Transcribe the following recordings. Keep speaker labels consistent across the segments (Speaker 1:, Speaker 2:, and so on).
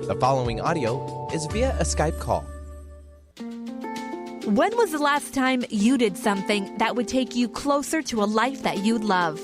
Speaker 1: The following audio is via a Skype call.
Speaker 2: When was the last time you did something that would take you closer to a life that you'd love?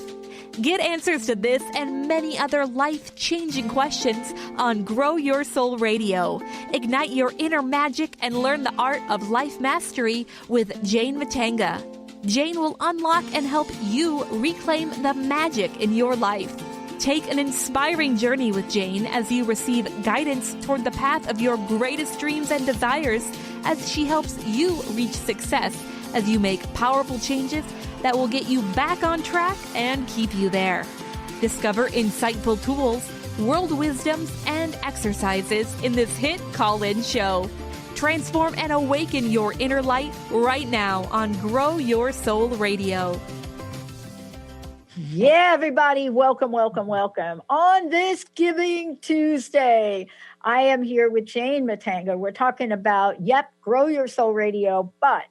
Speaker 2: Get answers to this and many other life-changing questions on Grow Your Soul Radio. Ignite your inner magic and learn the art of life mastery with Jane Matanga. Jane will unlock and help you reclaim the magic in your life. Take an inspiring journey with Jane as you receive guidance toward the path of your greatest dreams and desires as she helps you reach success as you make powerful changes that will get you back on track and keep you there. Discover insightful tools, world wisdoms, and exercises in this hit call-in show. Transform and awaken your inner light right now on Grow Your Soul Radio.
Speaker 3: Yeah, everybody, welcome. On this Giving Tuesday, I am here with Jane Matanga. We're talking about, Grow Your Soul Radio, but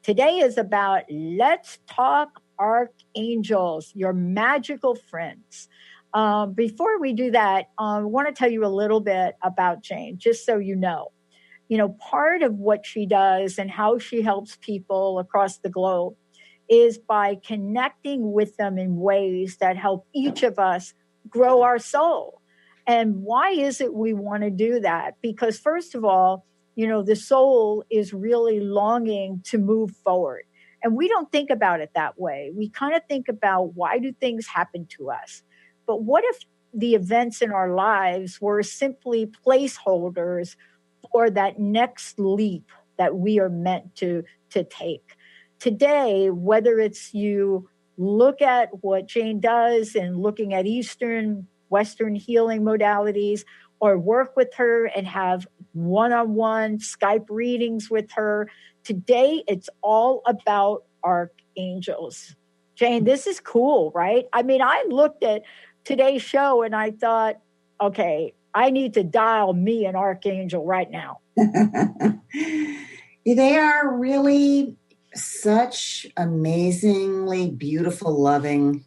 Speaker 3: today is about Let's Talk Archangels, your magical friends. Before we do that, I want to tell you a little bit about Jane, just so you know. You know, part of what she does and how she helps people across the globe is by connecting with them in ways that help each of us grow our soul. And why is it we want to do that? Because first of all, you know, the soul is really longing to move forward. And we don't think about it that way. We kind of think about why do things happen to us? But what if the events in our lives were simply placeholders for that next leap that we are meant to take? Today, whether it's you look at what Jane does and looking at Eastern, Western healing modalities, or work with her and have one-on-one Skype readings with her, today it's all about archangels. Jane, this is cool, right? I mean, I looked at today's show and I thought, okay, I need to dial me an archangel right now.
Speaker 4: They are really such amazingly beautiful, loving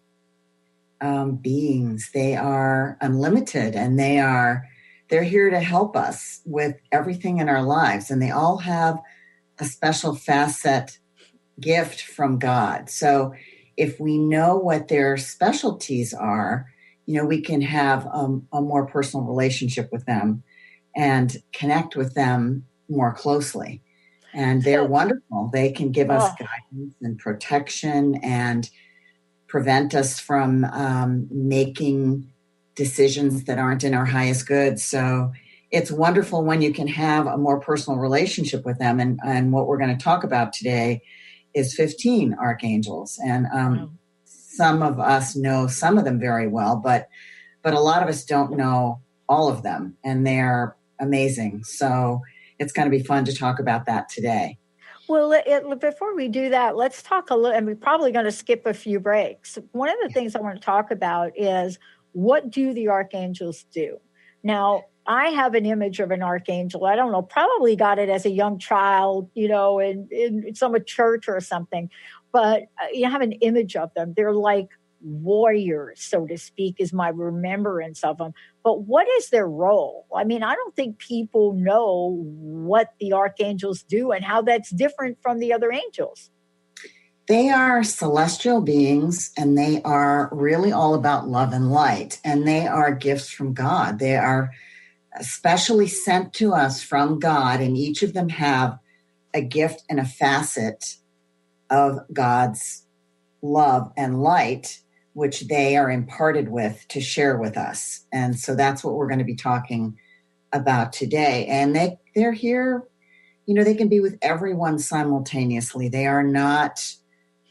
Speaker 4: beings. They are unlimited, and they're here to help us with everything in our lives. And they all have a special facet gift from God. So if we know what their specialties are, you know, we can have a more personal relationship with them and connect with them more closely. And they're wonderful. They can give us guidance and protection and prevent us from making decisions that aren't in our highest good. So it's wonderful when you can have a more personal relationship with them. And what we're going to talk about today is 15 archangels. And some of us know some of them very well, but a lot of us don't know all of them. And they're amazing. So it's going to be fun to talk about that today.
Speaker 3: Well, before we do that, let's talk a little, and we're probably going to skip a few breaks. One of the things I want to talk about is, what do the archangels do? Now, I have an image of an archangel. I don't know, probably got it as a young child, you know, in some church or something. But you have an image of them. They're like warriors, so to speak, is my remembrance of them. But what is their role? I mean, I don't think people know what the archangels do and how that's different from the other angels.
Speaker 4: They are celestial beings, and they are really all about love and light, and they are gifts from God. They are specially sent to us from God, and each of them have a gift and a facet of God's love and light, which they are imparted with to share with us. And so that's what we're going to be talking about today. And they're here, you know, they can be with everyone simultaneously. They are not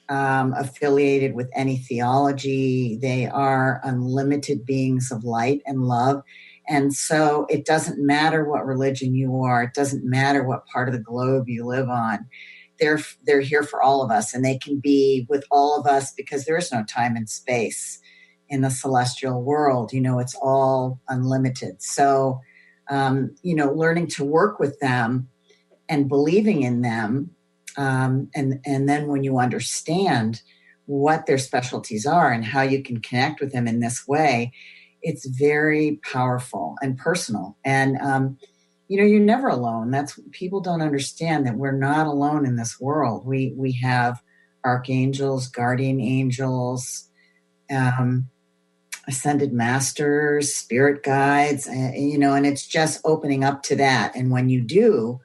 Speaker 4: affiliated with any theology. They are unlimited beings of light and love. And so it doesn't matter what religion you are. It doesn't matter what part of the globe you live on. They're here for all of us, and they can be with all of us because there is no time and space in the celestial world. You know, it's all unlimited. So, you know, learning to work with them and believing in them, and then when you understand what their specialties are and how you can connect with them in this way, it's very powerful and personal. And, you're never alone. People don't understand that we're not alone in this world. We have archangels, guardian angels, ascended masters, spirit guides, and it's just opening up to that. And when you do,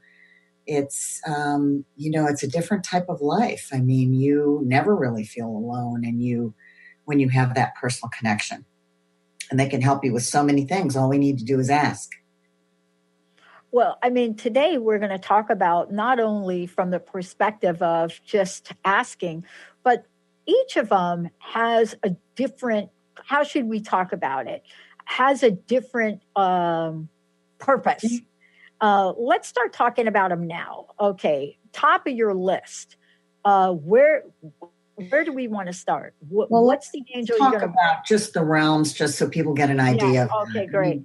Speaker 4: it's, it's a different type of life. I mean, you never really feel alone when you have that personal connection, and they can help you with so many things. All we need to do is ask.
Speaker 3: Well, I mean, today we're going to talk about not only from the perspective of just asking, but each of them has a different, how should we talk about it? Has a different purpose. Let's start talking about them now. Okay, top of your list. Where do we want to start? What's the angel
Speaker 4: you're going to talk about? Just the realms, just so people get an idea.
Speaker 3: Yeah, okay, great.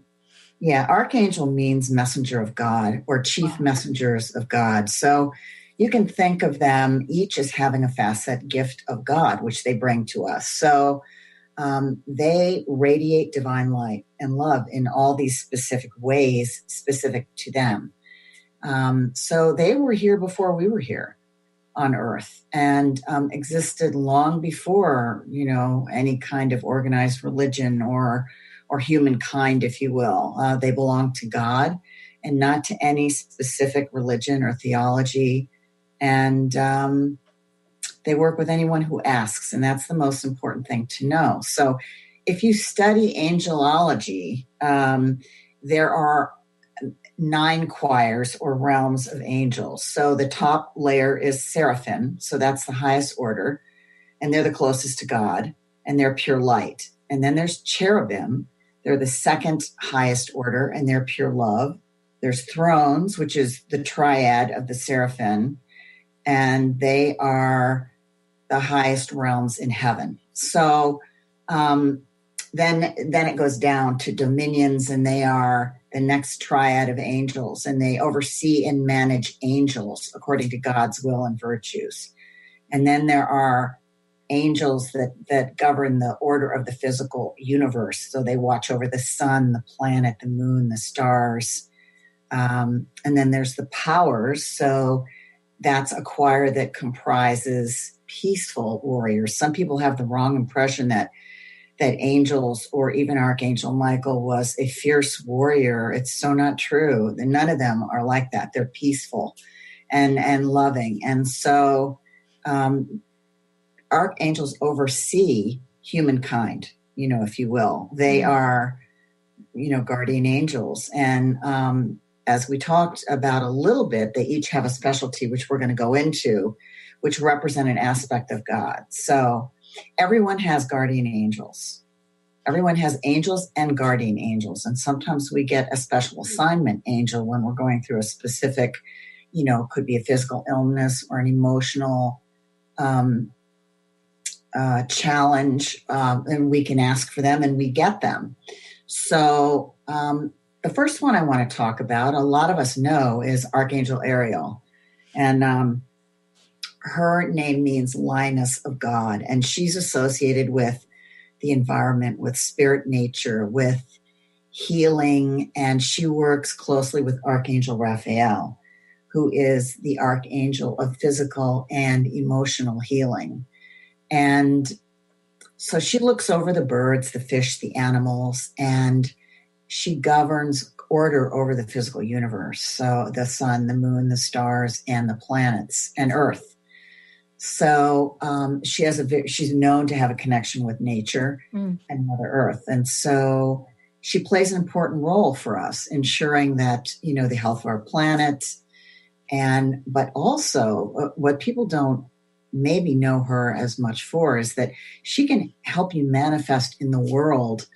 Speaker 4: Yeah, Archangel means messenger of God or chief messengers of God. So you can think of them each as having a facet gift of God, which they bring to us. So they radiate divine light and love in all these specific ways, specific to them. So they were here before we were here on Earth, and existed long before, any kind of organized religion or humankind, if you will. They belong to God and not to any specific religion or theology. And they work with anyone who asks, and that's the most important thing to know. So if you study angelology, there are 9 choirs or realms of angels. So the top layer is seraphim, so that's the highest order, and they're the closest to God, and they're pure light. And then there's cherubim. They're the second highest order, and they're pure love. There's thrones, which is the triad of the seraphim, and they are the highest realms in heaven. So then it goes down to dominions, and they are the next triad of angels, and they oversee and manage angels according to God's will and virtues. And then there are angels that govern the order of the physical universe. So they watch over the sun, the planet, the moon, the stars. And then there's the powers. So that's a choir that comprises peaceful warriors. Some people have the wrong impression that angels or even Archangel Michael was a fierce warrior. It's so not true. None of them are like that. They're peaceful and loving. And so archangels oversee humankind, if you will. They are, guardian angels. And as we talked about a little bit, they each have a specialty, which we're going to go into, which represent an aspect of God. So everyone has guardian angels. Everyone has angels and guardian angels. And sometimes we get a special assignment angel when we're going through a specific, could be a physical illness or an emotional challenge, and we can ask for them and we get them. So the first one I want to talk about, a lot of us know, is Archangel Ariel. And her name means lioness of God. And she's associated with the environment, with spirit nature, with healing. And she works closely with Archangel Raphael, who is the archangel of physical and emotional healing. And so she looks over the birds, the fish, the animals, and she governs order over the physical universe. So the sun, the moon, the stars, and the planets, and Earth. So she's known to have a connection with nature and Mother Earth. And so she plays an important role for us, ensuring that, the health of our planet. But also what people don't maybe know her as much for is that she can help you manifest in the world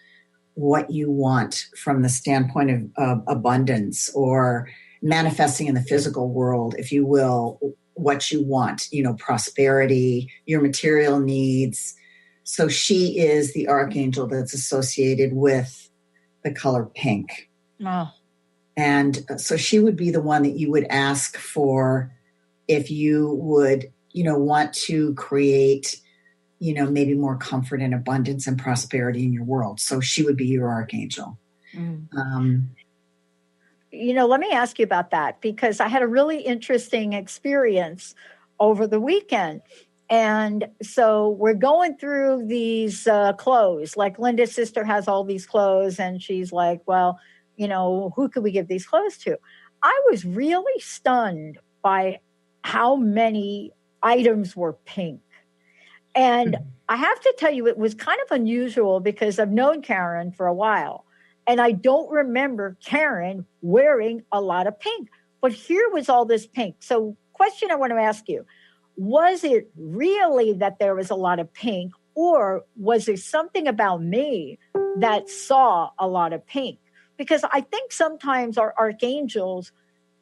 Speaker 4: what you want from the standpoint of abundance, or manifesting in the physical world, if you will, what you want, prosperity, your material needs. So she is the archangel that's associated with the color pink.
Speaker 3: Oh.
Speaker 4: And so she would be the one that you would ask for if you would, want to create, maybe more comfort and abundance and prosperity in your world. So she would be your archangel.
Speaker 3: Mm. Let me ask you about that, because I had a really interesting experience over the weekend. And so we're going through these clothes, like Linda's sister has all these clothes, and she's like, well, who could we give these clothes to? I was really stunned by how many items were pink. And I have to tell you, it was kind of unusual because I've known Karen for a while, and I don't remember Karen wearing a lot of pink. But here was all this pink. So question I want to ask you, was it really that there was a lot of pink, or was there something about me that saw a lot of pink? Because I think sometimes our archangels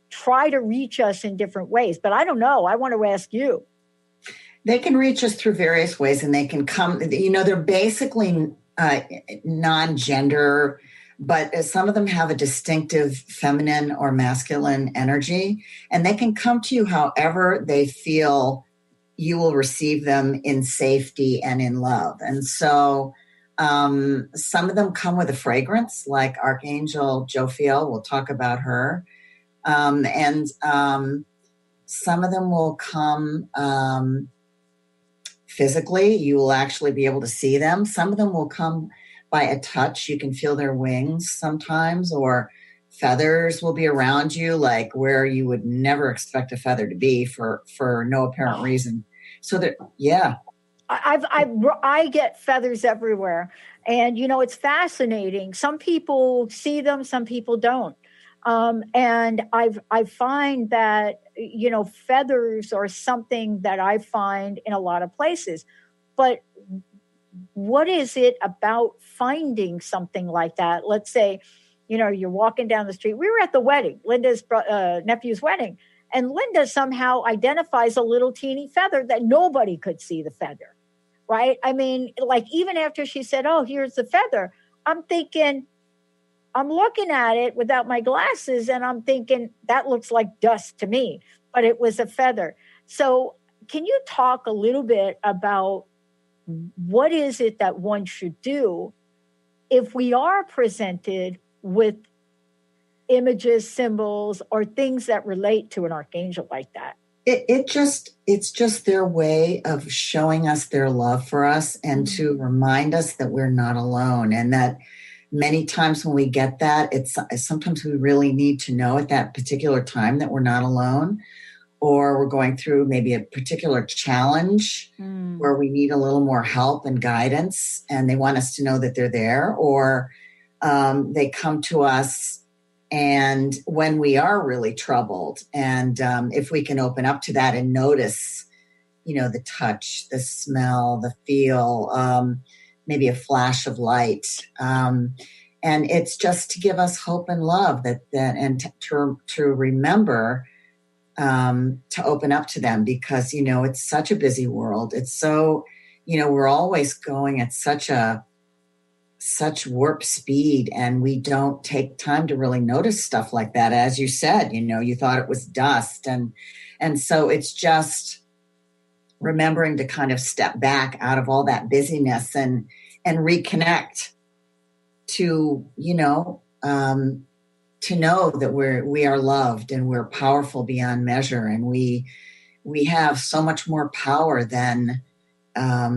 Speaker 3: try to reach us in different ways, but I don't know. I want to ask you.
Speaker 4: They can reach us through various ways, and they can come, they're basically non-gender, but some of them have a distinctive feminine or masculine energy, and they can come to you however they feel you will receive them in safety and in love. And so some of them come with a fragrance, like Archangel Jophiel. We'll talk about her. And some of them will come physically. You will actually be able to see them. Some of them will come by a touch. You can feel their wings sometimes, or feathers will be around you, like where you would never expect a feather to be for no apparent reason. So that, yeah.
Speaker 3: I get feathers everywhere. And, it's fascinating. Some people see them, some people don't. And I find that, feathers are something that I find in a lot of places. But what is it about finding something like that? Let's say, you're walking down the street. We were at the wedding, Linda's nephew's wedding, and Linda somehow identifies a little teeny feather that nobody could see the feather, right? I mean, like even after she said, oh, here's the feather, I'm thinking, I'm looking at it without my glasses, and I'm thinking that looks like dust to me, but it was a feather. So can you talk a little bit about what is it that one should do if we are presented with images, symbols, or things that relate to an archangel like that?
Speaker 4: It's just their way of showing us their love for us, and to remind us that we're not alone, and that many times when we get that, it's sometimes we really need to know at that particular time that we're not alone, or we're going through maybe a particular challenge where we need a little more help and guidance, and they want us to know that they're there, or they come to us and when we are really troubled, and if we can open up to that and notice, the touch, the smell, the feel, maybe a flash of light. And it's just to give us hope and love and to remember to open up to them, because, it's such a busy world. It's so, we're always going at such warp speed, and we don't take time to really notice stuff like that. As you said, you thought it was dust. And so it's just remembering to kind of step back out of all that busyness and reconnect to, to know that we are loved and we're powerful beyond measure. And we have so much more power than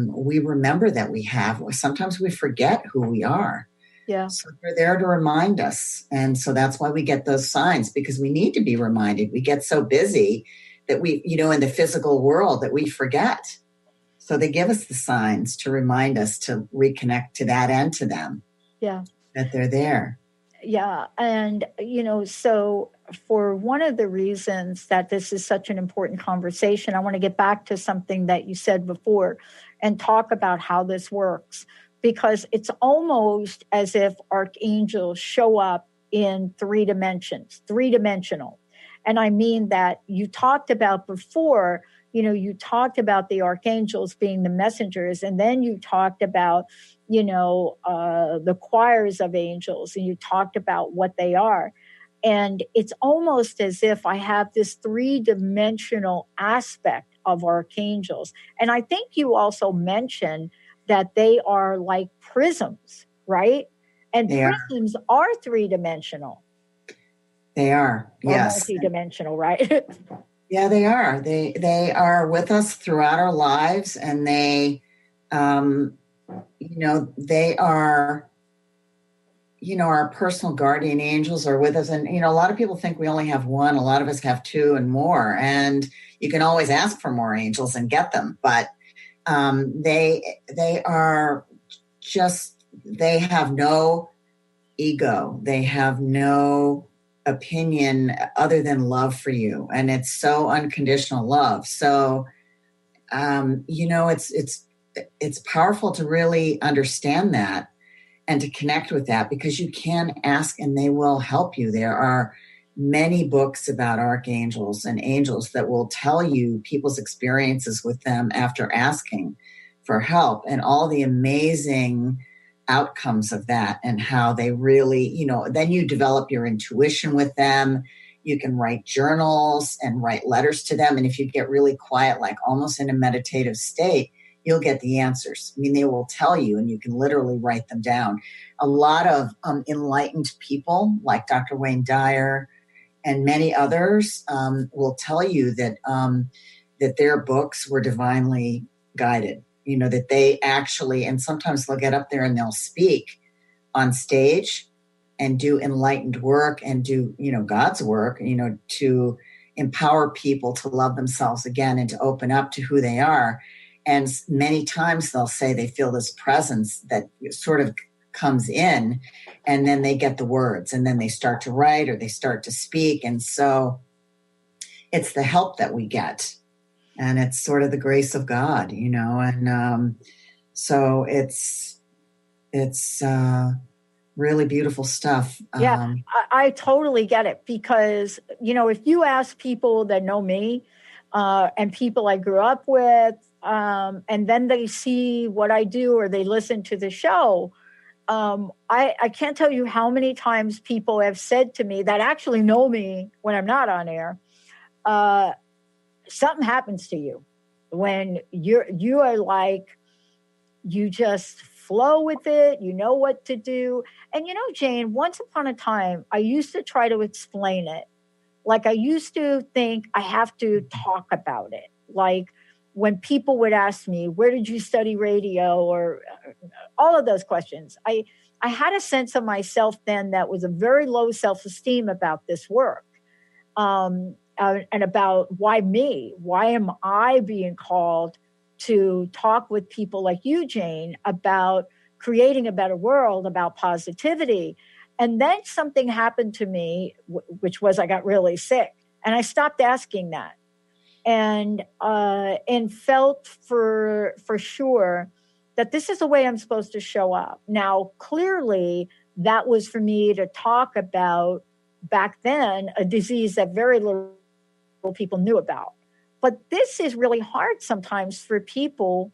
Speaker 4: we remember that we have. Sometimes we forget who we are.
Speaker 3: Yeah.
Speaker 4: So they're there to remind us. And so that's why we get those signs, because we need to be reminded. We get so busy that we, in the physical world, that we forget. So they give us the signs to remind us to reconnect to that and to them.
Speaker 3: Yeah.
Speaker 4: That they're there.
Speaker 3: Yeah. And, so for one of the reasons that this is such an important conversation, I want to get back to something that you said before and talk about how this works, because it's almost as if archangels show up in three-dimensional. And I mean that you talked about before, you talked about the archangels being the messengers, and then you talked about, the choirs of angels, and you talked about what they are. And it's almost as if I have this three-dimensional aspect of archangels. And I think you also mentioned that they are like prisms, right? And
Speaker 4: They are.
Speaker 3: prisms are three-dimensional.
Speaker 4: They are,
Speaker 3: Or
Speaker 4: yes.
Speaker 3: multi-dimensional, right?
Speaker 4: Yeah, they are. They are with us throughout our lives, and they, they are, our personal guardian angels are with us. And, a lot of people think we only have one. A lot of us have two and more. And you can always ask for more angels and get them. But they are just, they have no ego. They have no opinion other than love for you. And it's so unconditional love. So, it's powerful to really understand that and to connect with that, because you can ask and they will help you. There are many books about archangels and angels that will tell you people's experiences with them after asking for help and all the amazing outcomes of that, and how they really, then you develop your intuition with them. You can write journals and write letters to them. And if you get really quiet, like almost in a meditative state, you'll get the answers. I mean, they will tell you, and you can literally write them down. A lot of enlightened people like Dr. Wayne Dyer and many others will tell you that that their books were divinely guided. That they actually, and sometimes they'll get up there and they'll speak on stage and do enlightened work and do, God's work, to empower people to love themselves again and to open up to who they are. And many times they'll say they feel this presence that sort of comes in, and then they get the words, and then they start to write or they start to speak. And so it's the help that we get. And it's sort of the grace of God, and so it's really beautiful stuff.
Speaker 3: Yeah, I totally get it, because, if you ask people that know me and people I grew up with, and then they see what I do or they listen to the show, I can't tell you how many times people have said to me that actually know me when I'm not on air, something happens to you when you are like, you just flow with it, you know what to do. And Jane, once upon a time, I used to try to explain it. Like, I used to think I have to talk about it. Like, when people would ask me, where did you study radio, or all of those questions, I had a sense of myself then that was a very low self-esteem about this work. And about why me? Why am I being called to talk with people like you, Jane, about creating a better world, about positivity? And then something happened to me, which was I got really sick, and I stopped asking that, and felt for sure that this is the way I'm supposed to show up. Now, clearly, that was for me to talk about back then, a disease that very little people knew about. But this is really hard sometimes for people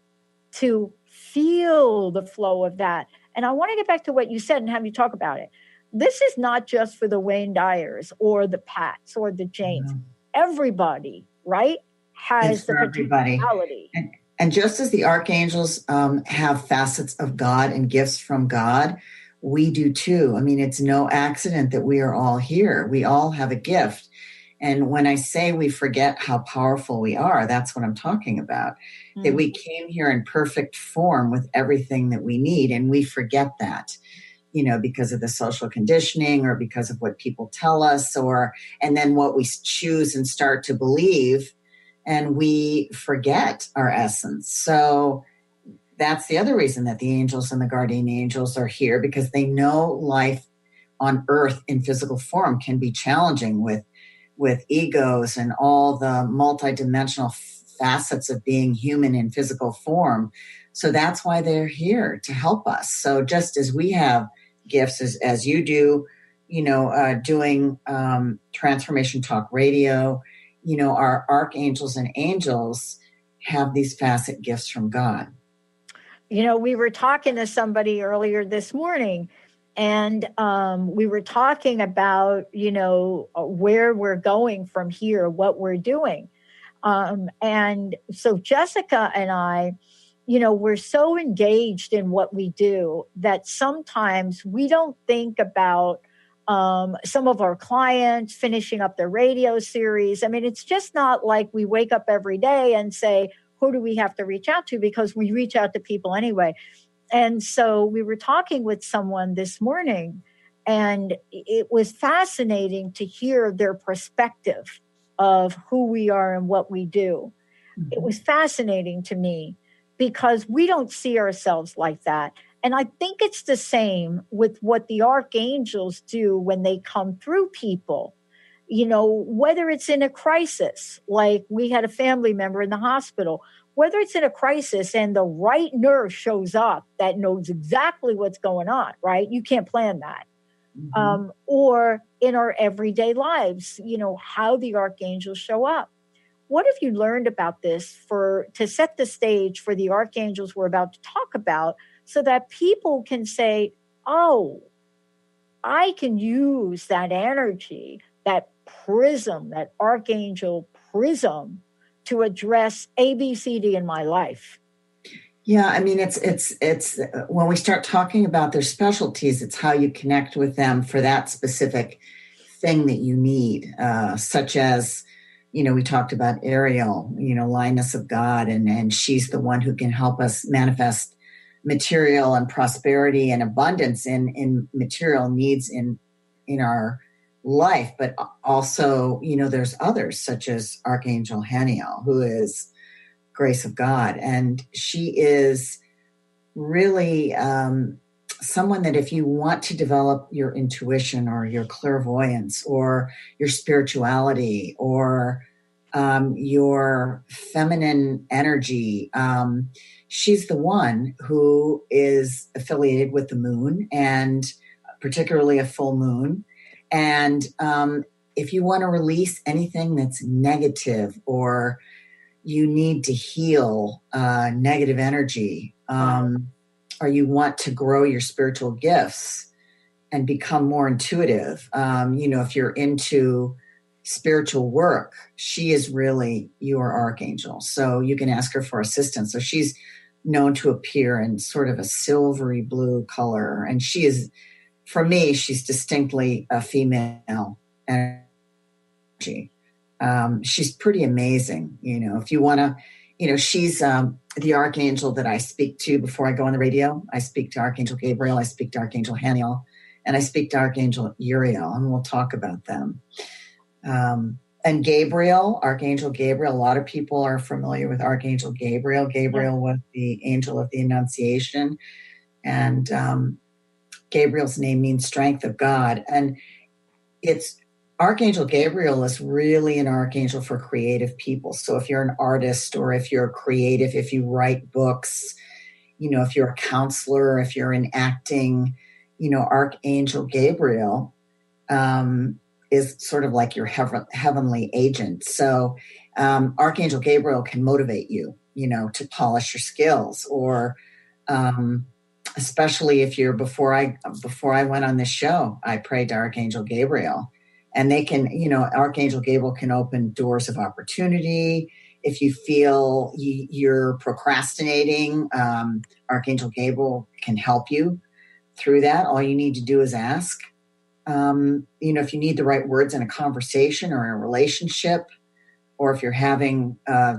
Speaker 3: to feel the flow of that. And I want to get back to what you said and have you talk about it. This is not just for the Wayne Dyers or the Pats or the Janes. Mm-hmm. Everybody, right, has the potentiality.
Speaker 4: And just as the archangels have facets of God and gifts from God, we do too. I mean, it's no accident that we are all here. We all have a gift. And when I say we forget how powerful we are, that's what I'm talking about. Mm-hmm. That we came here in perfect form with everything that we need. And we forget that, because of the social conditioning or because of what people tell us, and then what we choose and start to believe. And we forget our essence. So that's the other reason that the angels and the guardian angels are here, because they know life on earth in physical form can be challenging with egos and all the multidimensional facets of being human in physical form. So that's why they're here, to help us. So just as we have gifts as you do, doing Transformation Talk Radio, our archangels and angels have these facet gifts from God.
Speaker 3: We were talking to somebody earlier this morning, and we were talking about, where we're going from here, what we're doing. And so Jessica and I, we're so engaged in what we do that sometimes we don't think about some of our clients finishing up their radio series. I mean, it's just not like we wake up every day and say, who do we have to reach out to? Because we reach out to people anyway. And so we were talking with someone this morning, and it was fascinating to hear their perspective of who we are and what we do. Mm-hmm. It was fascinating to me because we don't see ourselves like that. And I think it's the same with what the archangels do when they come through people, whether it's in a crisis, like we had a family member in the hospital, whether it's in a crisis and the right nurse shows up that knows exactly what's going on, right? You can't plan that. Mm-hmm. Or in our everyday lives, how the archangels show up. What have you learned about this to set the stage for the archangels we're about to talk about so that people can say, oh, I can use that energy, that prism, that archangel prism to address A, B, C, D in my life?
Speaker 4: Yeah, I mean, it's when we start talking about their specialties, it's how you connect with them for that specific thing that you need, such as, we talked about Ariel, Lioness of God, and she's the one who can help us manifest material and prosperity and abundance in material needs in our life. But also, there's others such as Archangel Haniel, who is Grace of God. And she is really someone that if you want to develop your intuition or your clairvoyance or your spirituality or your feminine energy, she's the one who is affiliated with the moon, and particularly a full moon. And if you want to release anything that's negative or you need to heal negative energy, or you want to grow your spiritual gifts and become more intuitive, if you're into spiritual work, she is really your archangel. So you can ask her for assistance. So she's known to appear in sort of a silvery blue color. And she is, for me, she's distinctly a female energy. She's pretty amazing. If you want to, she's the archangel that I speak to before I go on the radio. I speak to Archangel Gabriel, I speak to Archangel Haniel, and I speak to Archangel Uriel, and we'll talk about them. And Gabriel, Archangel Gabriel, a lot of people are familiar with Archangel Gabriel. Gabriel was the angel of the Annunciation, and Gabriel's name means strength of God. And Archangel Gabriel is really an archangel for creative people. So if you're an artist or if you're creative, if you write books, if you're a counselor, if you're in acting, Archangel Gabriel is sort of like your heavenly agent. So Archangel Gabriel can motivate you, to polish your skills, or especially if you're before I went on this show, I prayed to Archangel Gabriel. And they can, Archangel Gabriel can open doors of opportunity. If you feel you're procrastinating, Archangel Gabriel can help you through that. All you need to do is ask. If you need the right words in a conversation or in a relationship, or if you're having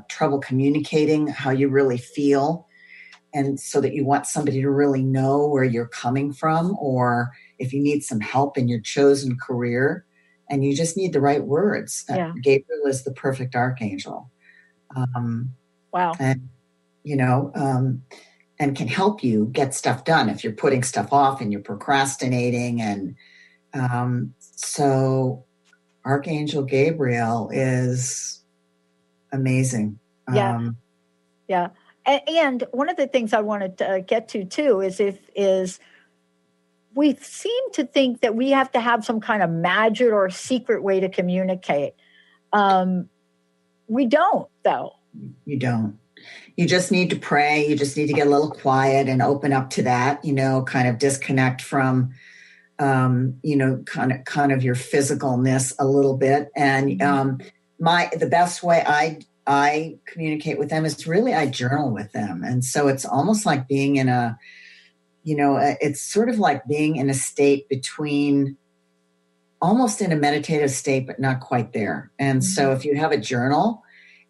Speaker 4: trouble communicating how you really feel, and so that you want somebody to really know where you're coming from, or if you need some help in your chosen career, and you just need the right words. Gabriel is the perfect archangel.
Speaker 3: Wow.
Speaker 4: And, and can help you get stuff done if you're putting stuff off and you're procrastinating. And so Archangel Gabriel is amazing.
Speaker 3: Yeah. And one of the things I wanted to get to too is we seem to think that we have to have some kind of magic or secret way to communicate. We don't, though.
Speaker 4: You don't. You just need to pray. You just need to get a little quiet and open up to that, kind of disconnect from, kind of your physicalness a little bit. And the best way I communicate with them is really I journal with them. And so it's almost like being in it's sort of like being in a state between, almost in a meditative state, but not quite there. And so if you have a journal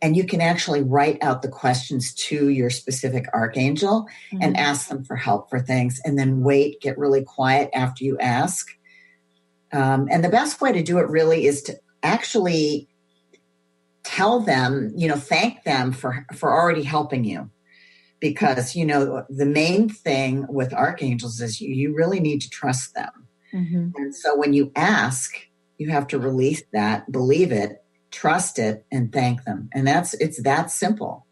Speaker 4: and you can actually write out the questions to your specific archangel and ask them for help for things, and then get really quiet after you ask. And the best way to do it really is to actually tell them, thank them for already helping you. Because, the main thing with archangels is you really need to trust them. And so when you ask, you have to release that, believe it, trust it, and thank them. And it's that simple.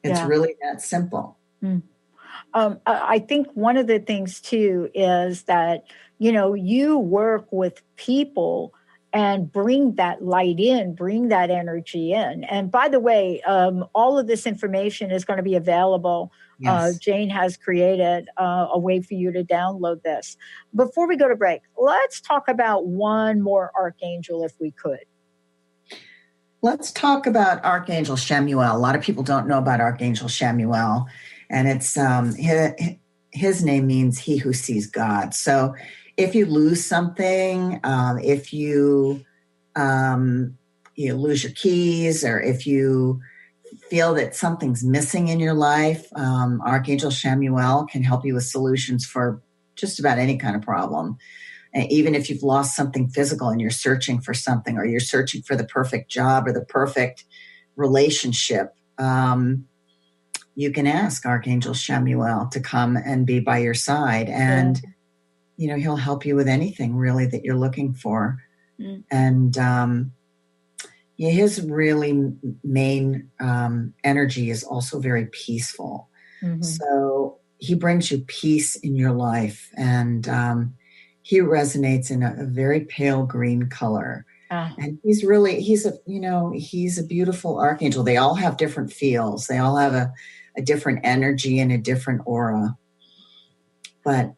Speaker 4: It's really that simple.
Speaker 3: I think one of the things too is that, you work with people and bring that light in, bring that energy in. And by the way, all of this information is going to be available. Yes. Jane has created a way for you to download this. Before we go to break, let's talk about one more archangel if we could.
Speaker 4: Let's talk about Archangel Shemuel. A lot of people don't know about Archangel Shemuel, and it's his name means he who sees God. So if you lose something, if you lose your keys, or if you feel that something's missing in your life, Archangel Shemuel can help you with solutions for just about any kind of problem. And even if you've lost something physical and you're searching for something, or you're searching for the perfect job or the perfect relationship, you can ask Archangel Shemuel to come and be by your side. And he'll help you with anything really that you're looking for. And his really main energy is also very peaceful. So he brings you peace in your life, and he resonates in a very pale green color. And he's a beautiful archangel. They all have different feels. They all have a different energy and a different aura. But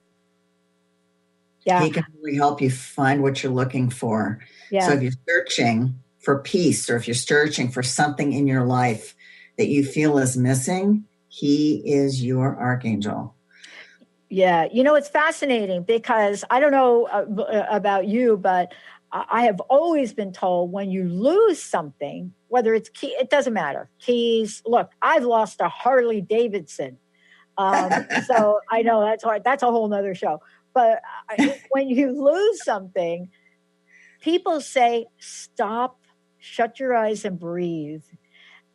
Speaker 4: he can really help you find what you're looking for. So if you're searching for peace, or if you're searching for something in your life that you feel is missing, he is your archangel.
Speaker 3: Yeah. It's fascinating because I don't know about you, but I have always been told when you lose something, whether it's key, it doesn't matter. Keys. Look, I've lost a Harley Davidson. So I know that's hard. That's a whole nother show. But when you lose something, people say, stop, shut your eyes and breathe.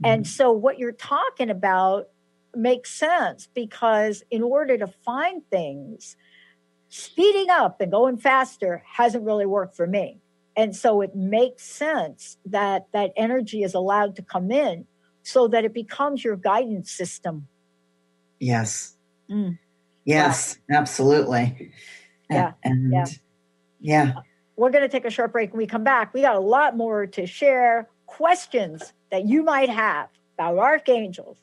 Speaker 3: And so what you're talking about makes sense, because in order to find things, speeding up and going faster hasn't really worked for me. And so it makes sense that that energy is allowed to come in so that it becomes your guidance system.
Speaker 4: Yes. Yes, wow. Absolutely.
Speaker 3: Yeah. We're going to take a short break. When we come back, we got a lot more to share, questions that you might have about archangels.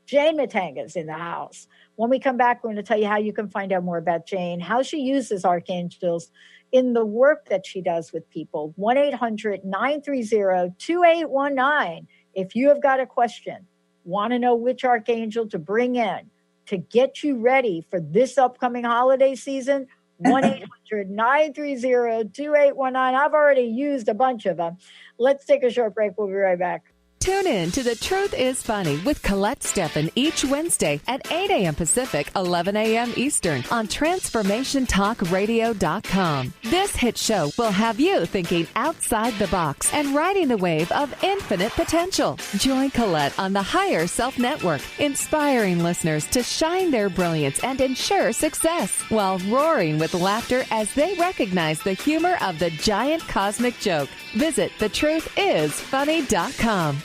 Speaker 3: Jane Matanga's in the house. When we come back, we're going to tell you how you can find out more about Jane, how she uses archangels in the work that she does with people. 1-800-930-2819. If you have got a question, want to know which archangel to bring in to get you ready for this upcoming holiday season, 1-800-930-2819. I've already used a bunch of them. Let's take a short break. We'll be right back.
Speaker 2: Tune in to The Truth is Funny with Colette Steffen each Wednesday at 8 a.m. Pacific, 11 a.m. Eastern on TransformationTalkRadio.com. This hit show will have you thinking outside the box and riding the wave of infinite potential. Join Colette on the Higher Self Network, inspiring listeners to shine their brilliance and ensure success while roaring with laughter as they recognize the humor of the giant cosmic joke. Visit thetruthисfunny.com.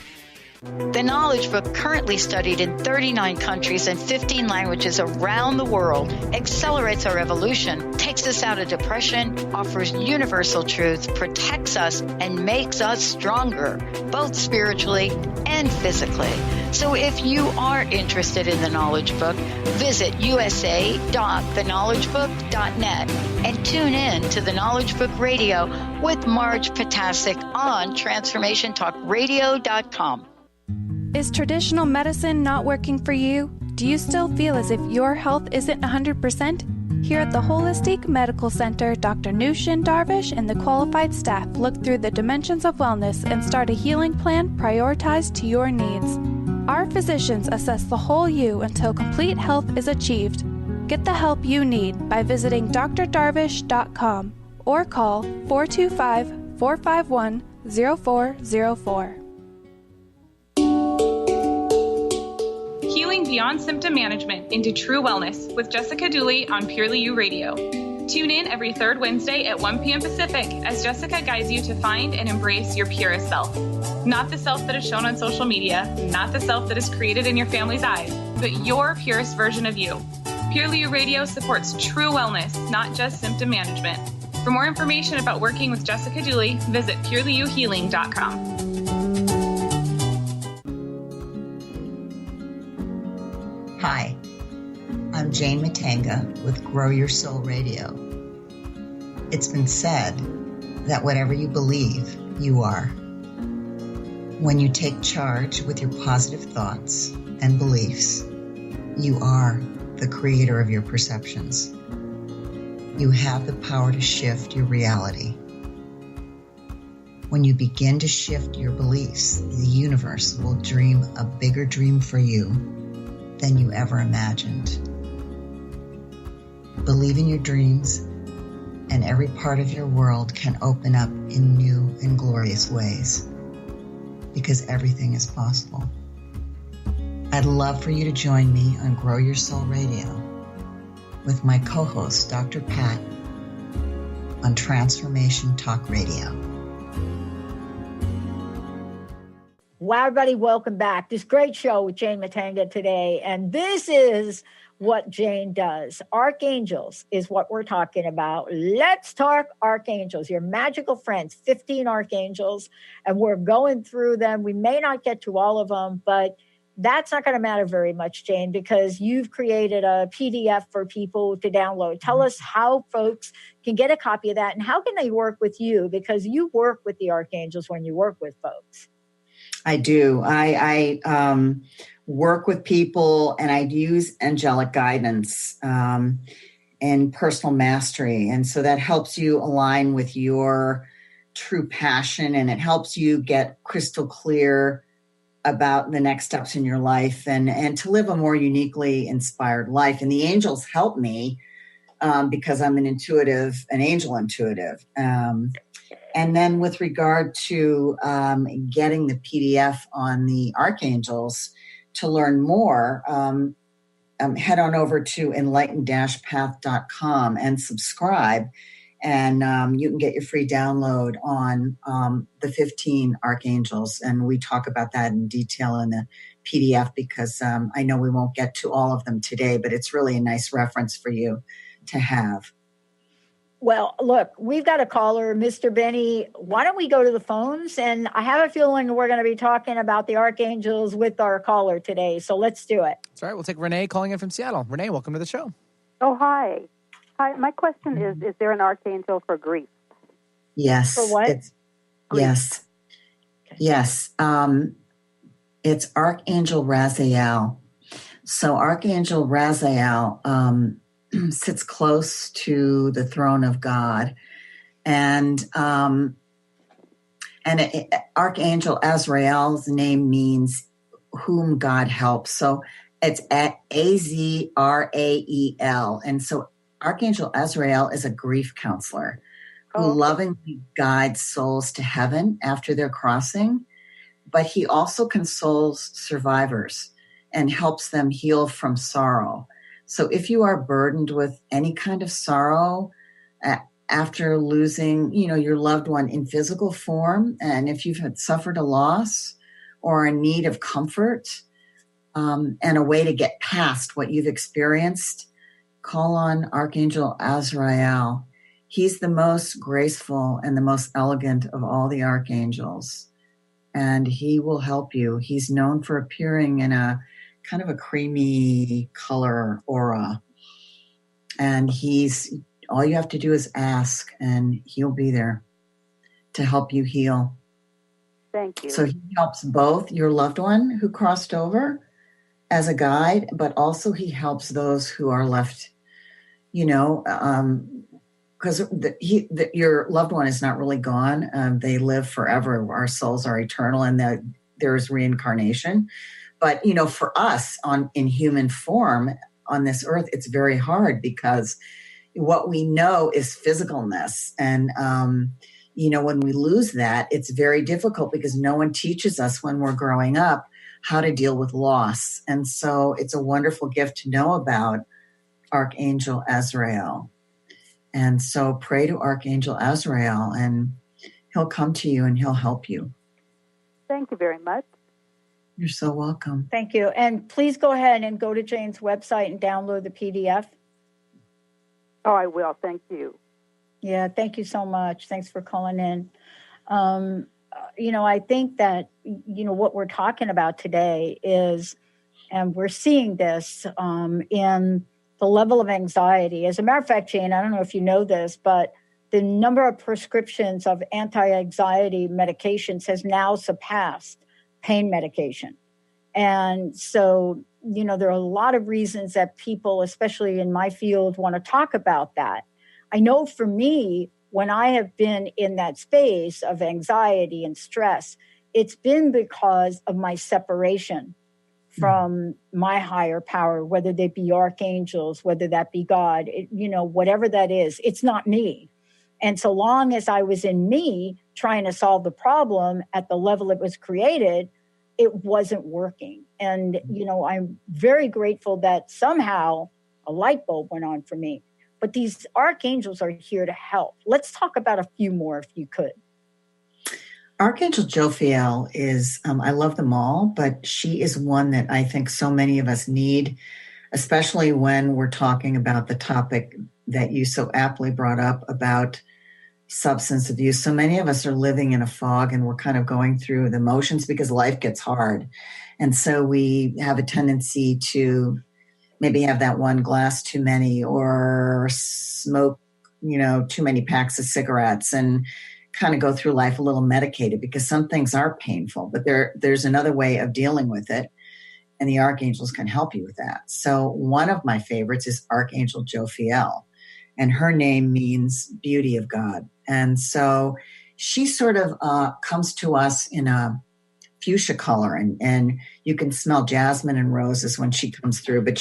Speaker 5: The Knowledge Book, currently studied in 39 countries and 15 languages around the world, accelerates our evolution, takes us out of depression, offers universal truth, protects us, and makes us stronger, both spiritually and physically. So if you are interested in the Knowledge Book, visit usa.theknowledgebook.net and tune in to the Knowledge Book Radio with Marge Potasic on TransformationTalkRadio.com.
Speaker 6: Is traditional medicine not working for you? Do you still feel as if your health isn't 100%? Here at the Holistic Medical Center, Dr. Nushin Darvish and the qualified staff look through the dimensions of wellness and start a healing plan prioritized to your needs. Our physicians assess the whole you until complete health is achieved. Get the help you need by visiting drdarvish.com or call 425-451-0404.
Speaker 7: Healing Beyond Symptom Management into True Wellness with Jessica Dooley on Purely You Radio. Tune in every third Wednesday at 1 p.m. Pacific as Jessica guides you to find and embrace your purest self. Not the self that is shown on social media, not the self that is created in your family's eyes, but your purest version of you. Purely You Radio supports true wellness, not just symptom management. For more information about working with Jessica Dooley, visit purelyyouhealing.com.
Speaker 4: Hi, I'm Jane Matanga with Grow Your Soul Radio. It's been said that whatever you believe, you are. When you take charge with your positive thoughts and beliefs, you are the creator of your perceptions. You have the power to shift your reality. When you begin to shift your beliefs, the universe will dream a bigger dream for you than you ever imagined. Believe in your dreams, and every part of your world can open up in new and glorious ways, because everything is possible. I'd love for you to join me on Grow Your Soul Radio with my co-host, Dr. Pat, on Transformation Talk Radio.
Speaker 3: Wow, everybody, welcome back. This great show with Jane Matanga today. And this is what Jane does. Archangels is what we're talking about. Let's talk archangels, your magical friends, 15 archangels. And we're going through them. We may not get to all of them, but that's not going to matter very much, Jane, because you've created a PDF for people to download. Tell us how folks can get a copy of that and how can they work with you, because you work with the archangels when you work with folks.
Speaker 4: I do. I work with people, and I use angelic guidance and personal mastery. And so that helps you align with your true passion, and it helps you get crystal clear about the next steps in your life and to live a more uniquely inspired life. And the angels help me because I'm an angel intuitive. And then with regard to getting the PDF on the archangels, to learn more, head on over to enlightened-path.com and subscribe. And you can get your free download on the 15 archangels. And we talk about that in detail in the PDF because I know we won't get to all of them today, but it's really a nice reference for you to have.
Speaker 3: Well, look, we've got a caller, Mr. Benny. Why don't we go to the phones? And I have a feeling we're going to be talking about the archangels with our caller today. So let's do it.
Speaker 1: That's all right. We'll take Renee calling in from Seattle. Renee, welcome to the show.
Speaker 8: Oh, hi. Hi. My question is there an archangel for grief?
Speaker 4: Yes.
Speaker 3: For what?
Speaker 4: Yes. Okay. Yes. It's Archangel Raziel. So Archangel Raziel sits close to the throne of God, and Archangel Azrael's name means whom God helps. So it's at Azrael, and so Archangel Azrael is a grief counselor who lovingly guides souls to heaven after their crossing, but he also consoles survivors and helps them heal from sorrow. So if you are burdened with any kind of sorrow after losing, your loved one in physical form, and if you've suffered a loss or in need of comfort and a way to get past what you've experienced, call on Archangel Azrael. He's the most graceful and the most elegant of all the archangels, and he will help you. He's known for appearing in a kind of a creamy color aura. And all you have to do is ask, and he'll be there to help you heal.
Speaker 8: Thank you.
Speaker 4: So he helps both your loved one who crossed over as a guide, but also he helps those who are left, because your loved one is not really gone. They live forever. Our souls are eternal, and there's reincarnation. But, for us in human form on this earth, it's very hard because what we know is physicalness. And, when we lose that, it's very difficult because no one teaches us when we're growing up how to deal with loss. And so it's a wonderful gift to know about Archangel Azrael. And so pray to Archangel Azrael, and he'll come to you and he'll help you.
Speaker 8: Thank you very much.
Speaker 4: You're so welcome.
Speaker 3: Thank you. And please go ahead and go to Jane's website and download the PDF.
Speaker 8: Oh, I will. Thank you.
Speaker 3: Yeah, thank you so much. Thanks for calling in. I think that, what we're talking about today is, and we're seeing this in the level of anxiety. As a matter of fact, Jane, I don't know if you know this, but the number of prescriptions of anti-anxiety medications has now surpassed pain medication. And so, there are a lot of reasons that people, especially in my field, want to talk about that. I know for me, when I have been in that space of anxiety and stress, it's been because of my separation from my higher power, whether they be archangels, whether that be God, whatever that is, it's not me. And so long as I was in me trying to solve the problem at the level it was created, it wasn't working. And, I'm very grateful that somehow a light bulb went on for me. But these archangels are here to help. Let's talk about a few more, if you could.
Speaker 4: Archangel Jophiel is, I love them all, but she is one that I think so many of us need, especially when we're talking about the topic that you so aptly brought up about substance abuse. So many of us are living in a fog, and we're kind of going through the motions because life gets hard. And so we have a tendency to maybe have that one glass too many, or smoke, too many packs of cigarettes, and kind of go through life a little medicated because some things are painful, but there's another way of dealing with it. And the archangels can help you with that. So one of my favorites is Archangel Jophiel, and her name means beauty of God. And so she sort of comes to us in a fuchsia color, and you can smell jasmine and roses when she comes through. But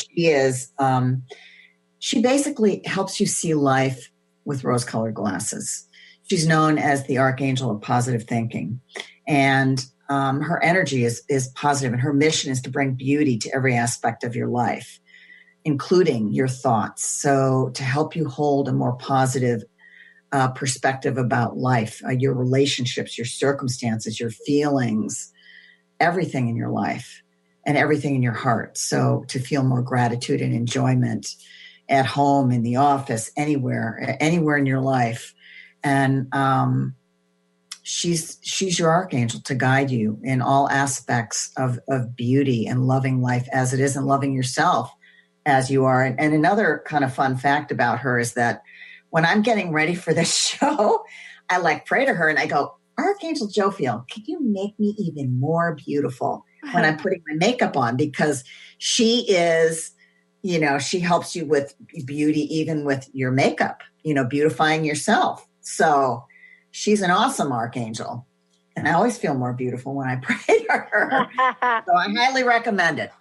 Speaker 4: she basically helps you see life with rose-colored glasses. She's known as the Archangel of Positive Thinking. And her energy is positive, and her mission is to bring beauty to every aspect of your life, including your thoughts. So to help you hold a more positive perspective about life, your relationships, your circumstances, your feelings, everything in your life and everything in your heart. So to feel more gratitude and enjoyment at home, in the office, anywhere in your life. And she's your archangel to guide you in all aspects of beauty and loving life as it is, and loving yourself as you are. And another kind of fun fact about her is that when I'm getting ready for this show, I pray to her and I go, Archangel Jophiel, can you make me even more beautiful when I'm putting my makeup on? Because she is, she helps you with beauty, even with your makeup, beautifying yourself. So she's an awesome archangel. And I always feel more beautiful when I pray to her. So I highly recommend it.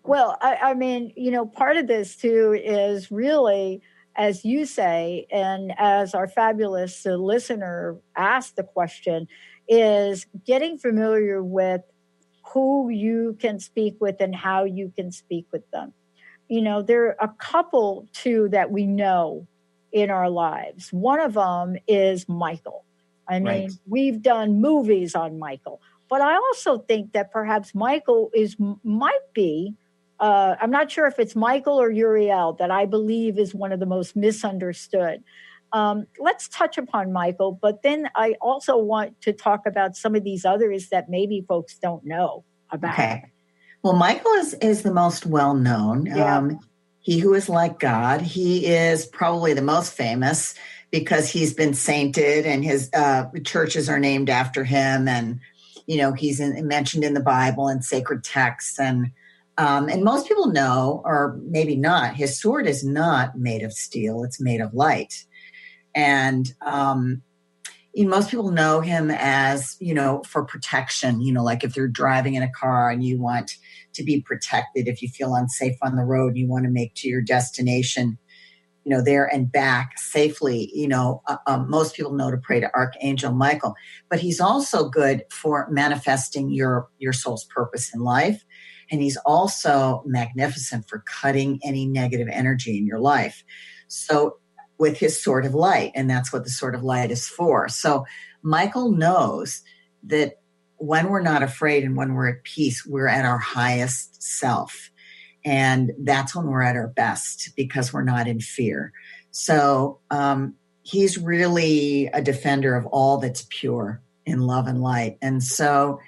Speaker 3: Well, I mean, part of this too is really, as you say, and as our fabulous listener asked the question, is getting familiar with who you can speak with and how you can speak with them. There are a couple too that we know in our lives. One of them is Michael. I mean, right. We've done movies on Michael, but I also think that perhaps Michael might be, I'm not sure if it's Michael or Uriel, that I believe is one of the most misunderstood. Let's touch upon Michael, but then I also want to talk about some of these others that maybe folks don't know about.
Speaker 4: Okay. Well, Michael is the most well-known. Yeah. He who is like God. He is probably the most famous because he's been sainted and his churches are named after him. And, he's mentioned in the Bible and sacred texts. And most people know, or maybe not, his sword is not made of steel. It's made of light. And most people know him as, for protection, like if you're driving in a car and you want to be protected, if you feel unsafe on the road, you want to make to your destination, there and back safely. Most people know to pray to Archangel Michael, but he's also good for manifesting your soul's purpose in life. And he's also magnificent for cutting any negative energy in your life. So with his sword of light, and that's what the sword of light is for. So Michael knows that when we're not afraid and when we're at peace, we're at our highest self. And that's when we're at our best because we're not in fear. So he's really a defender of all that's pure in love and light. And so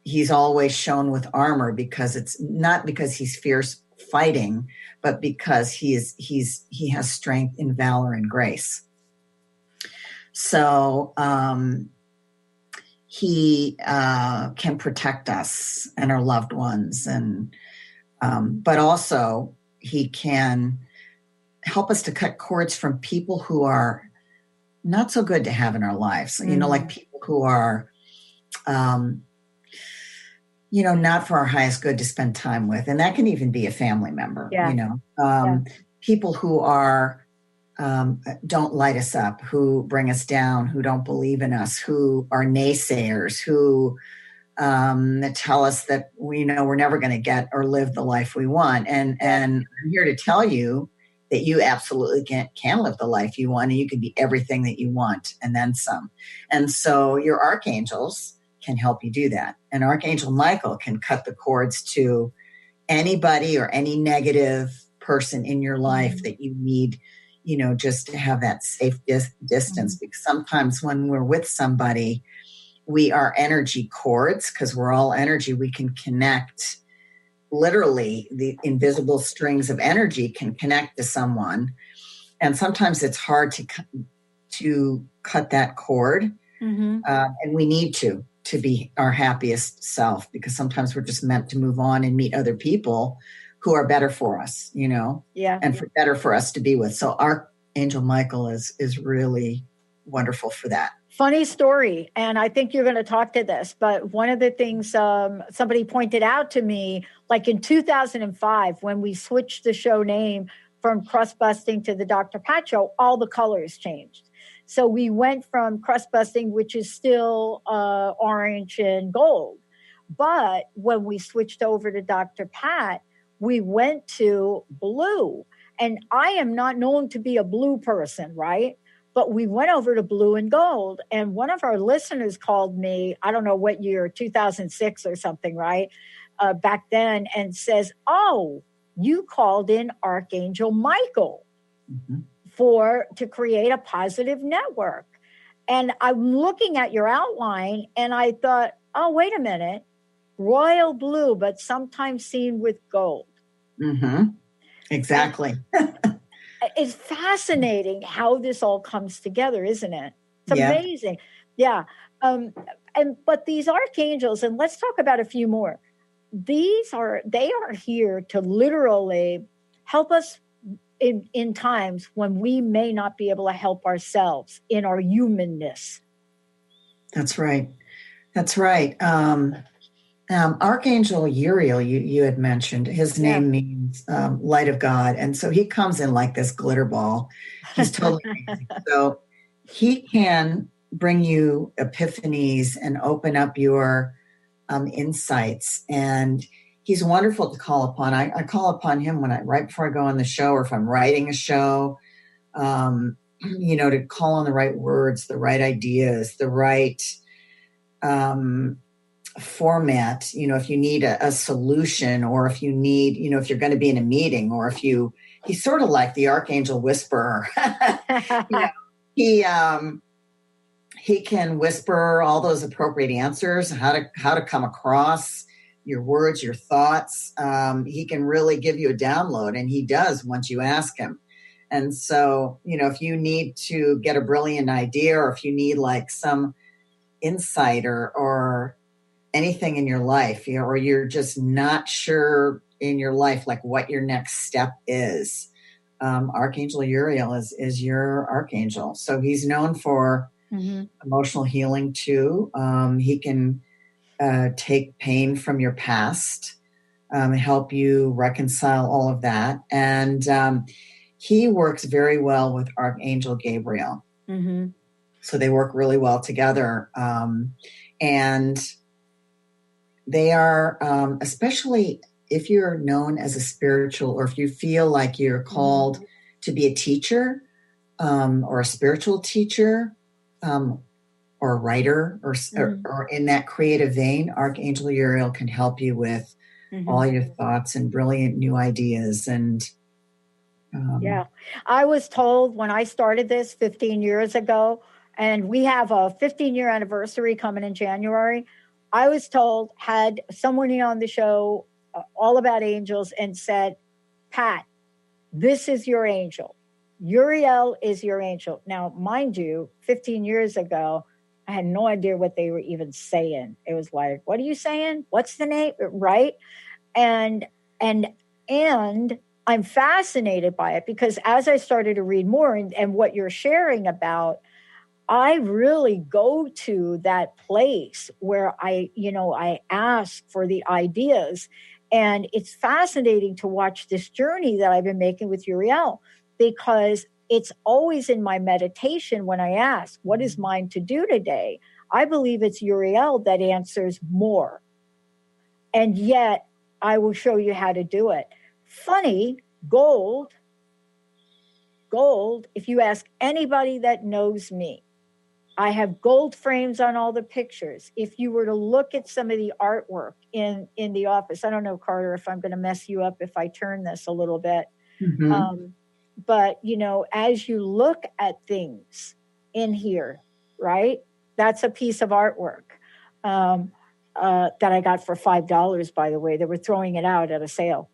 Speaker 4: he's always shown with armor because it's not because he's fierce fighting, but because he has strength in valor and grace. So he can protect us and our loved ones, and but also he can help us to cut cords from people who are not so good to have in our lives. Mm-hmm. Like people who are not for our highest good to spend time with. And that can even be a family member, people who are, don't light us up, who bring us down, who don't believe in us, who are naysayers, who tell us that we're never going to get or live the life we want. And I'm here to tell you that you absolutely can live the life you want, and you can be everything that you want and then some. And so your archangels can help you do that. And Archangel Michael can cut the cords to anybody or any negative person in your life that you need, just to have that safe distance. Because sometimes when we're with somebody, we are energy cords, because we're all energy. We can connect, literally, the invisible strings of energy can connect to someone. And sometimes it's hard to cut that cord. Mm-hmm. And we need to be our happiest self, because sometimes we're just meant to move on and meet other people who are better for us, and better for us to be with. So Archangel Michael is really wonderful for that.
Speaker 3: Funny story, and I think you're going to talk to this, but one of the things somebody pointed out to me, like in 2005, when we switched the show name from Crust Busting to the Dr. Pat Show, all the colors changed. So we went from Crust Busting, which is still orange and gold. But when we switched over to Dr. Pat, we went to blue. And I am not known to be a blue person, right? But we went over to blue and gold. And one of our listeners called me, I don't know what year, 2006 or something, right? Back then, and says, "Oh, you called in Archangel Michael." Mm-hmm. to create a positive network. And I'm looking at your outline and I thought, oh, wait a minute, royal blue, but sometimes seen with gold.
Speaker 4: Mm-hmm. Exactly.
Speaker 3: It's fascinating how this all comes together, isn't it? It's amazing. Yeah. But these archangels, and let's talk about a few more. They are here to literally help us in times when we may not be able to help ourselves in our humanness.
Speaker 4: That's right. Archangel Uriel, you had mentioned, his name means light of God. And so he comes in like this glitter ball. He's totally amazing. So he can bring you epiphanies and open up your insights. And he's wonderful to call upon. I call upon him right before I go on the show, or if I'm writing a show, to call on the right words, the right ideas, the right format. If you need a solution, or if you need, if you're going to be in a meeting, or he's sort of like the Archangel Whisperer. He can whisper all those appropriate answers, how to come across your words, your thoughts. He can really give you a download, and he does once you ask him. And so, if you need to get a brilliant idea, or if you need like some insight or anything in your life, or you're just not sure in your life, like what your next step is, Archangel Uriel is your archangel. So he's known for emotional healing too. He can take pain from your past, help you reconcile all of that. And he works very well with Archangel Gabriel.
Speaker 3: Mm-hmm.
Speaker 4: So they work really well together. And they are, especially if you're known as a spiritual, or if you feel like you're called to be a teacher, or a spiritual teacher, or a writer, or in that creative vein, Archangel Uriel can help you with all your thoughts and brilliant new ideas. And
Speaker 3: yeah, I was told when I started this 15 years ago, and we have a 15-year anniversary coming in January, I was told, had someone on the show all about angels, and said, Pat, this is your angel. Uriel is your angel. Now, mind you, 15 years ago, I had no idea what they were even saying. It was like, what are you saying? What's the name? Right? And I'm fascinated by it, because as I started to read more and what you're sharing about, I really go to that place where I ask for the ideas. And it's fascinating to watch this journey that I've been making with Uriel, because it's always in my meditation when I ask, what is mine to do today? I believe it's Uriel that answers more. And yet I will show you how to do it. Funny, gold, if you ask anybody that knows me, I have gold frames on all the pictures. If you were to look at some of the artwork in the office, I don't know, Carter, if I'm going to mess you up if I turn this a little bit. But, as you look at things in here, right, that's a piece of artwork that I got for $5, by the way. They were throwing it out at a sale.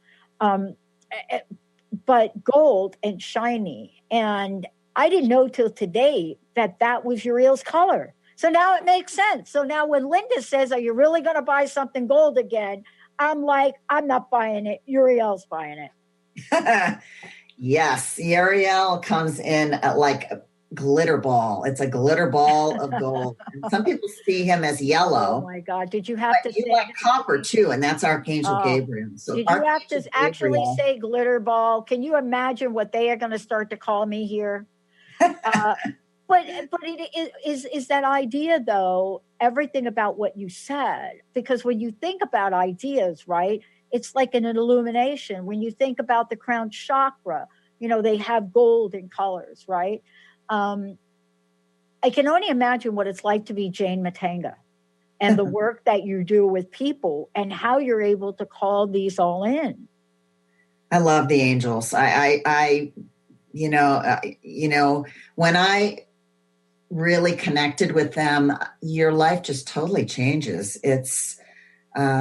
Speaker 3: But gold and shiny. And I didn't know till today that was Uriel's color. So now it makes sense. So now when Linda says, are you really going to buy something gold again? I'm like, I'm not buying it. Uriel's buying it.
Speaker 4: Yes. Uriel comes in at like a glitter ball. It's a glitter ball of gold. And some people see him as yellow.
Speaker 3: Oh my God. Did you have to say
Speaker 4: like copper too? And that's Archangel Gabriel. So
Speaker 3: did you have to actually say glitter ball? Can you imagine what they are going to start to call me here? But it is that idea, though, everything about what you said, because when you think about ideas, right, it's like an illumination. When you think about the crown chakra, they have golden colors, right? I can only imagine what it's like to be Jane Matanga and the work that you do with people and how you're able to call these all in.
Speaker 4: I love the angels. I when I really connected with them, your life just totally changes. It's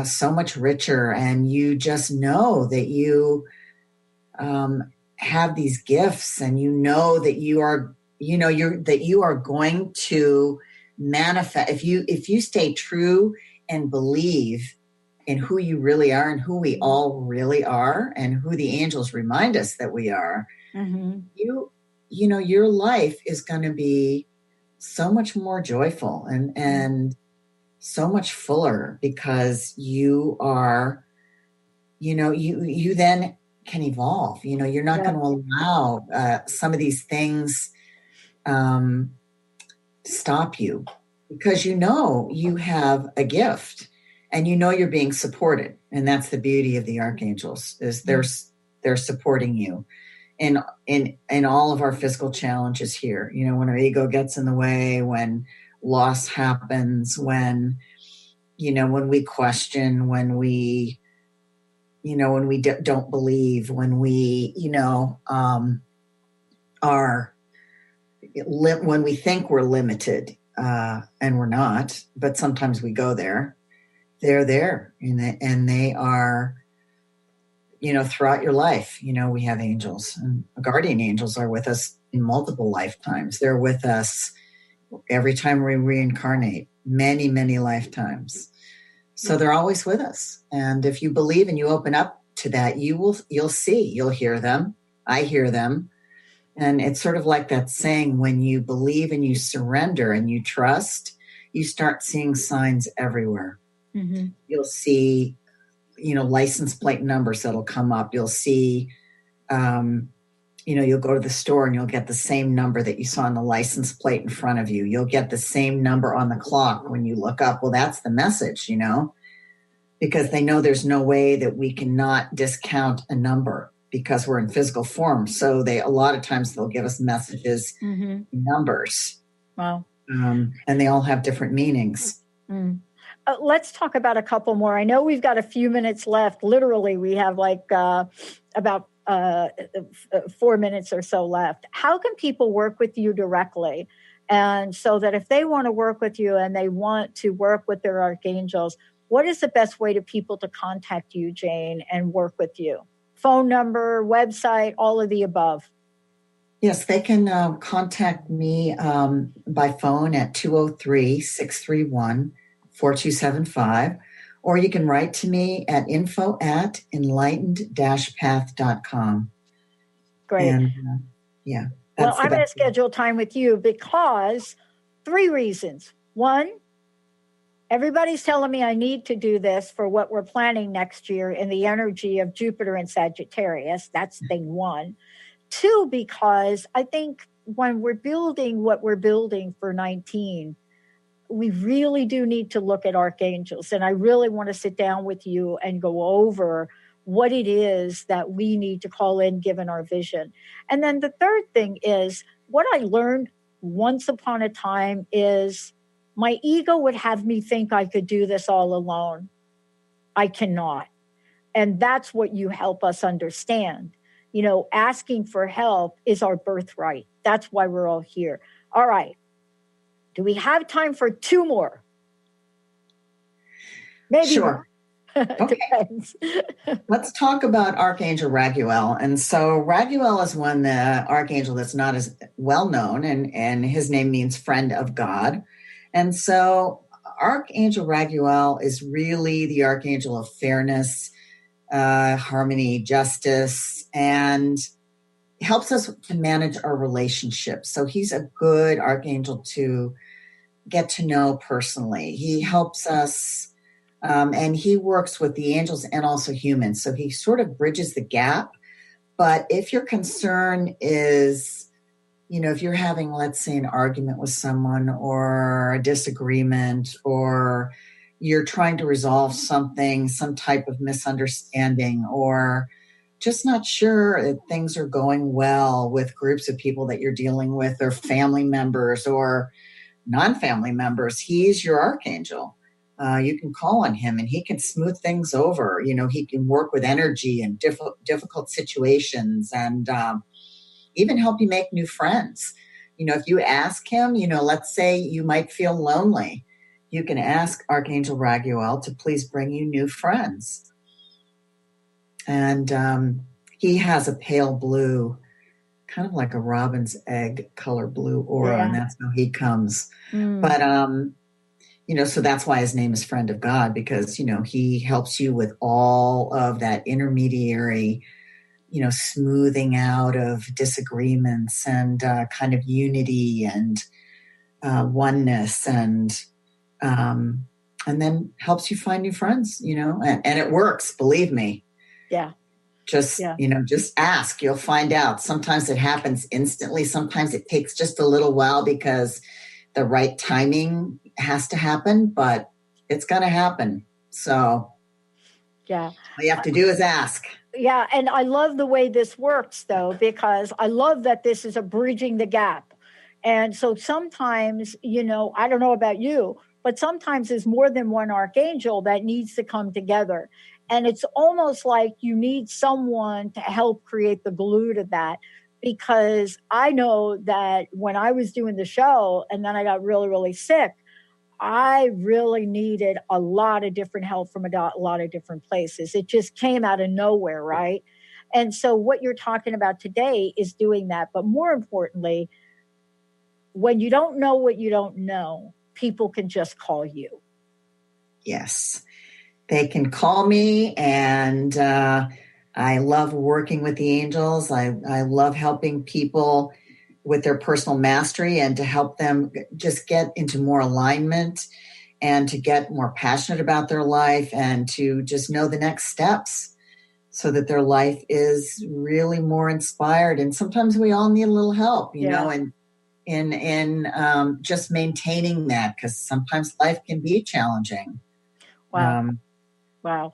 Speaker 4: so much richer, and you just know that you have these gifts, and that you are, that you are going to manifest. If you stay true and believe in who you really are and who we all really are and who the angels remind us that we are, your life is going to be so much more joyful and so much fuller, because you are, you then can evolve. You're not going to allow some of these things to stop you, because you have a gift, and you're being supported. And that's the beauty of the archangels, is they're supporting you in all of our physical challenges here. When our ego gets in the way, when loss happens, when we question, when we don't believe, when we when we think we're limited, and we're not, but sometimes we go there. They're there, and they are throughout your life, we have angels, and guardian angels are with us in multiple lifetimes. They're with us every time we reincarnate, many, many lifetimes. So they're always with us. And if you believe and you open up to that, you'll hear them. I hear them. And it's sort of like that saying, when you believe and you surrender and you trust, you start seeing signs everywhere. Mm-hmm. You'll see, license plate numbers that'll come up. You'll see, you'll go to the store and you'll get the same number that you saw on the license plate in front of you. You'll get the same number on the clock when you look up. Well, that's the message, because they know there's no way that we cannot discount a number because we're in physical form. So a lot of times they'll give us messages, numbers. Wow. And they all have different meanings.
Speaker 3: Mm. Let's talk about a couple more. I know we've got a few minutes left. Literally, we have about 4 minutes or so left. How can people work with you directly? And so that if they want to work with you and they want to work with their archangels, what is the best way to people to contact you, Jane, and work with you? Phone number, website, all of the above.
Speaker 4: Yes, they can contact me by phone at 203-631-4275, or you can write to me at info@enlightened-path.com.
Speaker 3: Great. And, well, I'm going to schedule time with you because 3 reasons. 1, everybody's telling me I need to do this for what we're planning next year in the energy of Jupiter and Sagittarius. That's thing 1. 2, because I think when we're building what we're building for 19, we really do need to look at archangels. And I really want to sit down with you and go over what it is that we need to call in given our vision. And then the third thing is, what I learned once upon a time is my ego would have me think I could do this all alone. I cannot. And that's what you help us understand. Asking for help is our birthright. That's why we're all here. All right. Do we have time for 2 more? Maybe.
Speaker 4: Sure. Okay.
Speaker 3: Depends.
Speaker 4: Let's talk about Archangel Raguel. And so Raguel is the archangel that's not as well known, and his name means friend of God. And so Archangel Raguel is really the archangel of fairness, harmony, justice, and helps us to manage our relationships. So he's a good archangel to get to know personally. He helps us, and he works with the angels and also humans. So he sort of bridges the gap. But if your concern is, if you're having, let's say, an argument with someone or a disagreement, or you're trying to resolve something, some type of misunderstanding, or just not sure that things are going well with groups of people that you're dealing with, or family members or non-family members, he's your archangel. You can call on him and he can smooth things over. He can work with energy in difficult situations and even help you make new friends. If you ask him, let's say you might feel lonely, you can ask Archangel Raguel to please bring you new friends. And he has a pale blue, kind of like a robin's egg color blue aura, and that's how he comes. But, so that's why his name is Friend of God, because, he helps you with all of that intermediary, smoothing out of disagreements and kind of unity and oneness, and then helps you find new friends, and it works, believe me.
Speaker 3: Yeah.
Speaker 4: Just ask, you'll find out. Sometimes it happens instantly. Sometimes it takes just a little while because the right timing has to happen, but it's going to happen. So all you have to do is ask.
Speaker 3: Yeah. And I love the way this works, though, because I love that this is a bridging the gap. And so sometimes, I don't know about you, but sometimes there's more than one archangel that needs to come together. And it's almost like you need someone to help create the glue to that, because I know that when I was doing the show and then I got really, really sick, I really needed a lot of different help from a lot of different places. It just came out of nowhere, right? And so what you're talking about today is doing that. But more importantly, when you don't know what you don't know, people can just call you.
Speaker 4: Yes, they can call me, and I love working with the angels. I love helping people with their personal mastery and to help them just get into more alignment and to get more passionate about their life and to just know the next steps so that their life is really more inspired. And sometimes we all need a little help, you know, and in just maintaining that, because sometimes life can be challenging.
Speaker 3: Wow. Wow.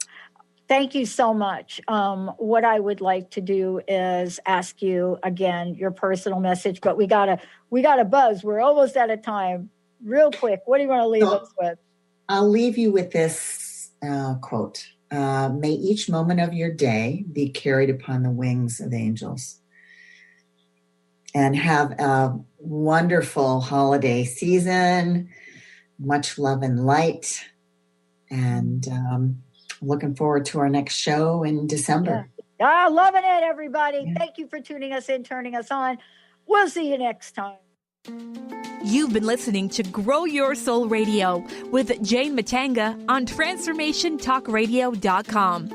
Speaker 3: Thank you so much. What I would like to do is ask you again your personal message, but we gotta buzz. We're almost out of time. Real quick, what do you want to leave us with?
Speaker 4: I'll leave you with this quote. May each moment of your day be carried upon the wings of angels. And have a wonderful holiday season. Much love and light. And looking forward to our next show in December.
Speaker 3: Yeah. Loving it, everybody. Yeah. Thank you for tuning us in, turning us on. We'll see you next time.
Speaker 2: You've been listening to Grow Your Soul Radio with Jane Matanga on TransformationTalkRadio.com.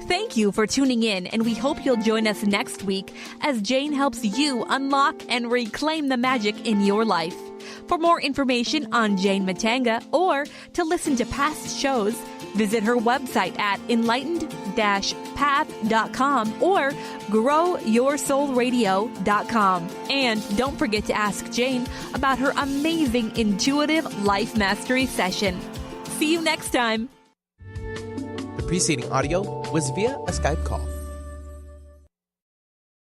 Speaker 2: Thank you for tuning in, and we hope you'll join us next week as Jane helps you unlock and reclaim the magic in your life. For more information on Jane Matanga or to listen to past shows, visit her website at enlightened-path.com or growyoursoulradio.com. And don't forget to ask Jane about her amazing intuitive life mastery session. See you next time.
Speaker 1: The preceding audio was via a Skype call.